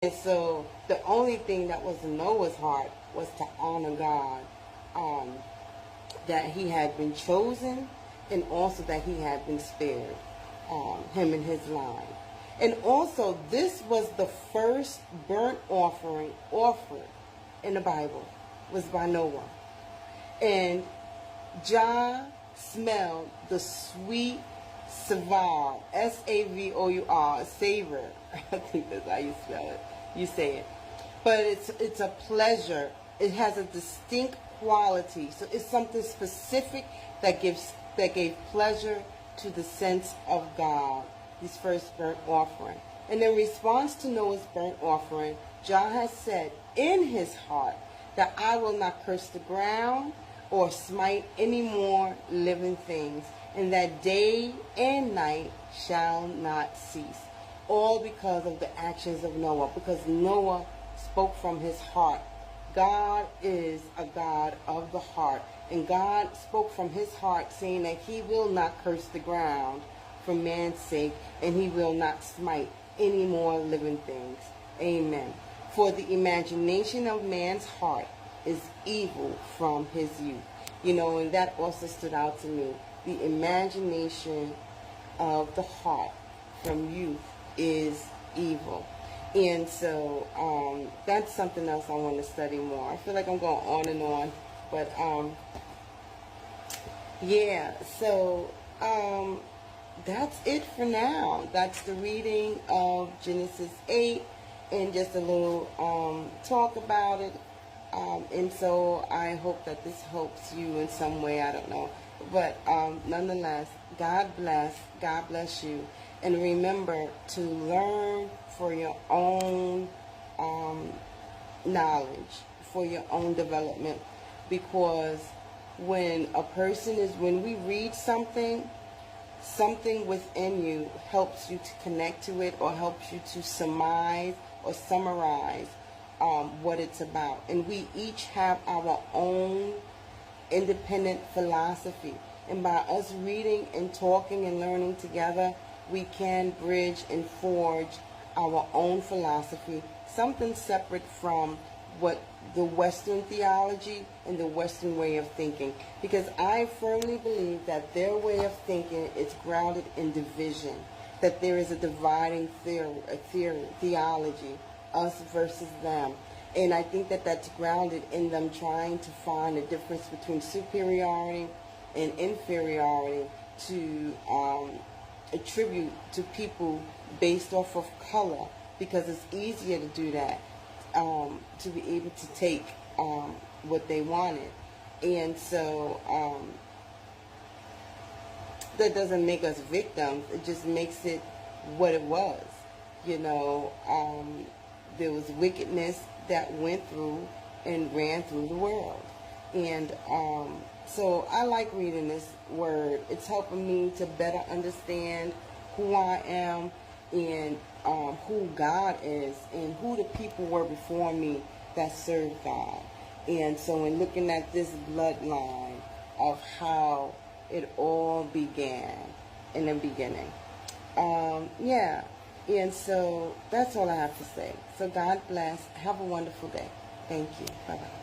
And so the only thing that was in Noah's heart was to honor God, that he had been chosen, and also that he had been spared, him and his line. And also, this was the first burnt offering offered in the Bible, was by Noah. And Jah smelled the sweet savour, S-A-V-O-U-R, savor. I think that's how you spell it. You say it. But it's a pleasure. It has a distinct quality. So it's something specific that gave pleasure to the sense of God, his first burnt offering. And in response to Noah's burnt offering, Jah has said in his heart that I will not curse the ground or smite any more living things, and that day and night shall not cease. All because of the actions of Noah, because Noah spoke from his heart. God is a God of the heart, and God spoke from his heart, saying that he will not curse the ground for man's sake, and he will not smite any more living things. Amen. For the imagination of man's heart is evil from his youth. You know, and that also stood out to me. The imagination of the heart from youth is evil. And so that's something else I want to study more. I feel like I'm going on and on. But yeah, so that's it for now. That's the reading of Genesis 8 and just a little talk about it. And so I hope that this helps you in some way. I don't know. But nonetheless, God bless you. And remember to learn for your own knowledge, for your own development. Because when we read something within you helps you to connect to it, or helps you to surmise or summarize what it's about. And we each have our own independent philosophy. And by us reading and talking and learning together, we can bridge and forge our own philosophy, something separate from what the Western theology and the Western way of thinking. Because I firmly believe that their way of thinking is grounded in division, that there is a dividing theology, us versus them. And I think that that's grounded in them trying to find a difference between superiority and inferiority to attribute to people based off of color, because it's easier to do that, to be able to take what they wanted. And so that doesn't make us victims. It just makes it what it was. You know, there was wickedness that went through and ran through the world. And so I like reading this word. It's helping me to better understand who I am, and who God is, and who the people were before me that served God. And so in looking at this bloodline of how it all began in the beginning. Yeah. And so that's all I have to say. So God bless. Have a wonderful day. Thank you. Bye-bye.